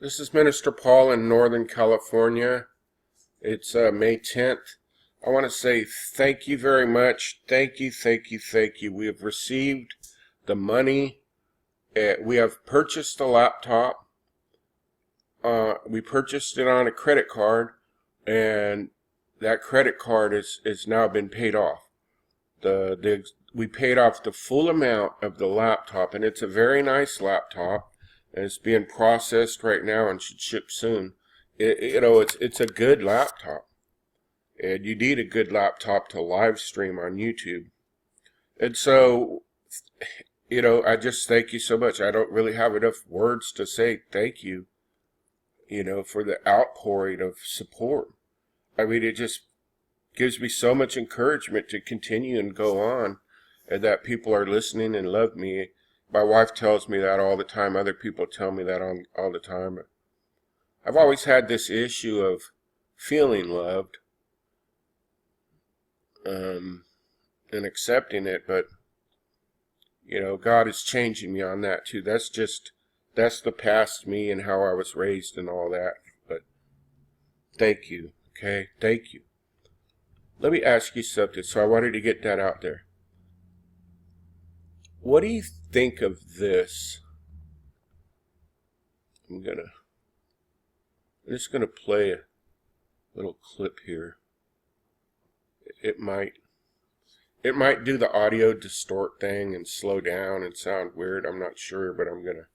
This is Minister Paul in Northern California. It's May 10th. I want to say thank you very much. Thank you, thank you, thank you. We have received the money. We have purchased the laptop. We purchased it on a credit card, and that credit card is now been paid off. We paid off the full amount of the laptop, and it's a very nice laptop. And it's being processed right now and should ship soon. It's a good laptop, and you need a good laptop to live stream on YouTube. And so, I just thank you so much. I don't really have enough words to say thank you, for the outpouring of support. I mean, it just gives me so much encouragement to continue and go on, and that people are listening and love me. My wife tells me that all the time. Other people tell me that all the time. I've always had this issue of feeling loved and accepting it, but, God is changing me on that too. That's the past me and how I was raised and all that. But thank you, okay? Thank you. Let me ask you something, so I wanted to get that out there. What do you think of this? I'm just gonna play a little clip here. It might do the audio distort thing and slow down and sound weird. I'm not sure, but I'm gonna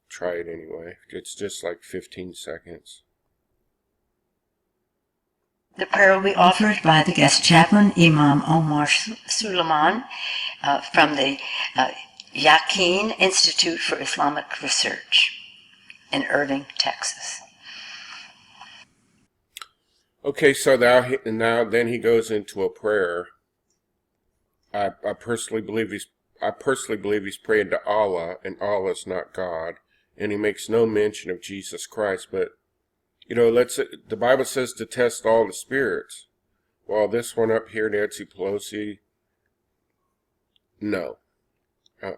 try it anyway. It's just like 15 seconds. The prayer will be offered by the guest chaplain, Imam Omar Suleiman, from the Yaqeen Institute for Islamic Research in Irving, Texas. Okay, so then he goes into a prayer. I personally believe he's praying to Allah, and Allah is not God, and he makes no mention of Jesus Christ. But the Bible says to test all the spirits. Well, this one up here, Nancy Pelosi, no. I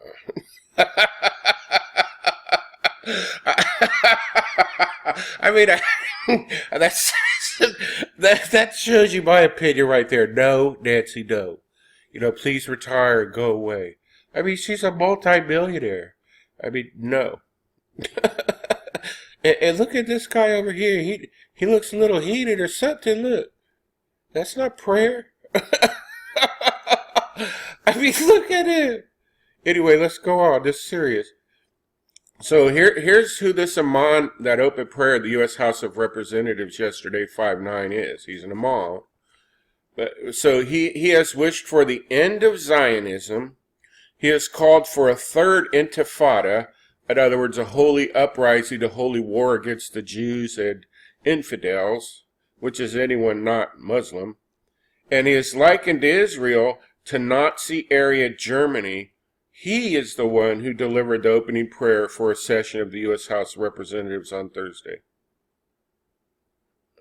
mean, that shows you my opinion right there. No, Nancy, no. Please retire and go away. I mean, she's a multi-millionaire. I mean, no. And look at this guy over here. He looks a little heated or something. Look. That's not prayer. I mean, look at him. Anyway, let's go on. This is serious. So here's who this Imam that opened prayer at the U.S. House of Representatives yesterday, 5'9", is. He's an Imam. So he has wished for the end of Zionism. He has called for a third intifada. In other words, a holy uprising, a holy war against the Jews and infidels, which is anyone not Muslim. And he has likened Israel to Nazi-area Germany. He is the one who delivered the opening prayer for a session of the U.S. House of Representatives on Thursday.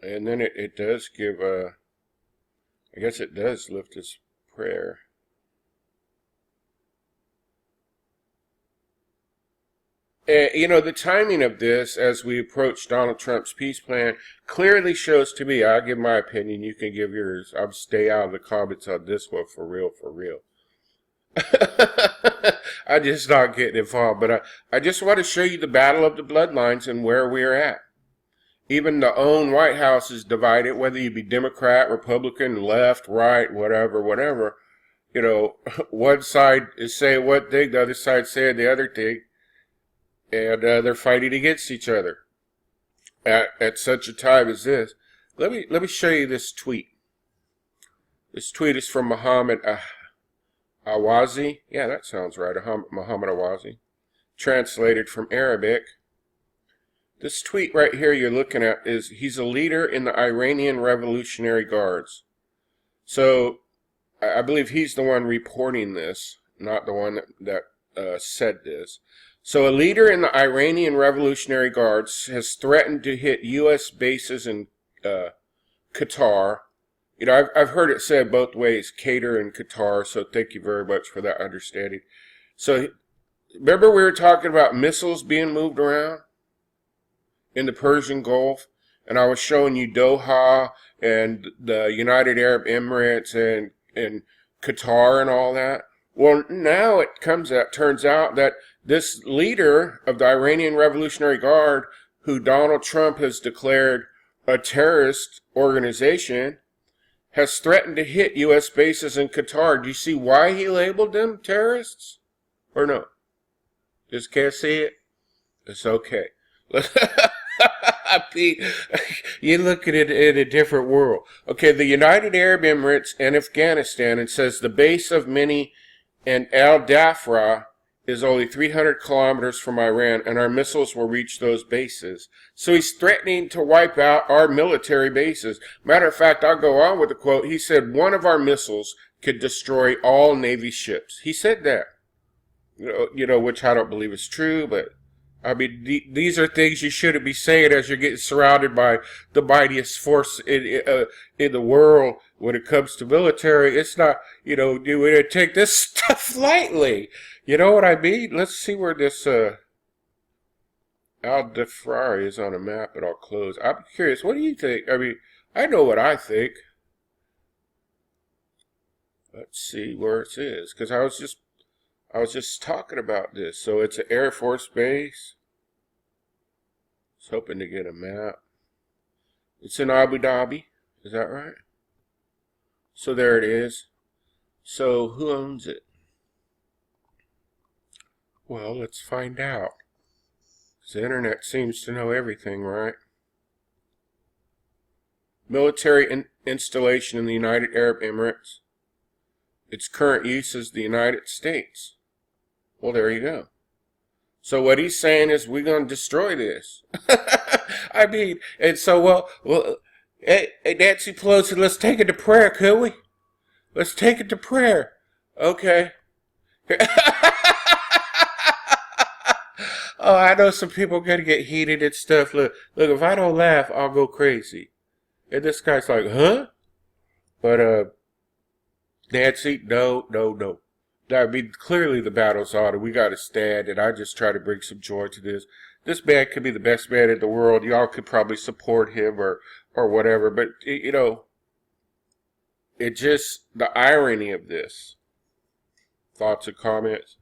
And then it does give I guess it does lift his prayer. The timing of this, as we approach Donald Trump's peace plan, clearly shows to me, I'll give my opinion, you can give yours. I'll stay out of the comments on this one for real, for real. I'm just not getting involved, but I just want to show you the battle of the bloodlines and where we're at. Even the own White House is divided, whether you be Democrat, Republican, left, right, whatever. One side is saying one thing, the other side saying the other thing. And they're fighting against each other at such a time as this. Let me show you this tweet. This tweet is from Muhammad Awazi. Yeah, that sounds right. Muhammad Awazi. Translated from Arabic. This tweet right here you're looking at he's a leader in the Iranian Revolutionary Guards. So I believe he's the one reporting this, not the one that said this. So a leader in the Iranian Revolutionary Guards has threatened to hit U.S. bases in Qatar. I've heard it said both ways, Qatar and Qatar, so thank you very much for that understanding. So remember we were talking about missiles being moved around? in the Persian Gulf, and I was showing you Doha and the United Arab Emirates and Qatar and all that. Well, now it turns out that this leader of the Iranian Revolutionary Guard, who Donald Trump has declared a terrorist organization, has threatened to hit U.S. bases in Qatar. Do you see why he labeled them terrorists? Or no? Just can't see it? It's okay. You look at it in a different world. Okay, the United Arab Emirates and Afghanistan, it says the base of Mini and Al Dafra is only 300 kilometers from Iran, and our missiles will reach those bases. So he's threatening to wipe out our military bases. Matter of fact, I'll go on with the quote. He said one of our missiles could destroy all Navy ships. He said that. Which I don't believe is true, but I mean, these are things you shouldn't be saying as you're getting surrounded by the mightiest force in the world when it comes to military. It's not, you would take this stuff lightly. You know what I mean? Let's see where this Al-Dafrari is on a map, and I'll close. I'm curious, what do you think? I mean, I know what I think. Let's see where it is, because I was just talking about this. So it's an Air Force base. I was hoping to get a map. It's in Abu Dhabi. Is that right? So there it is. So who owns it? Well, let's find out. The internet seems to know everything, right? Military installation in the United Arab Emirates. Its current use is the United States. Well, there you go. So what he's saying is we're going to destroy this. I mean, and so, well, hey, Nancy Pelosi, let's take it to prayer, could we? Let's take it to prayer. Okay. Oh, I know some people are going to get heated and stuff. Look, if I don't laugh, I'll go crazy. And this guy's like, huh? But, Nancy, no. I mean, clearly the battle's on, and we got to stand, and I just try to bring some joy to this. This man could be the best man in the world. Y'all could probably support him or whatever, but, it just, the irony of this. Thoughts and comments?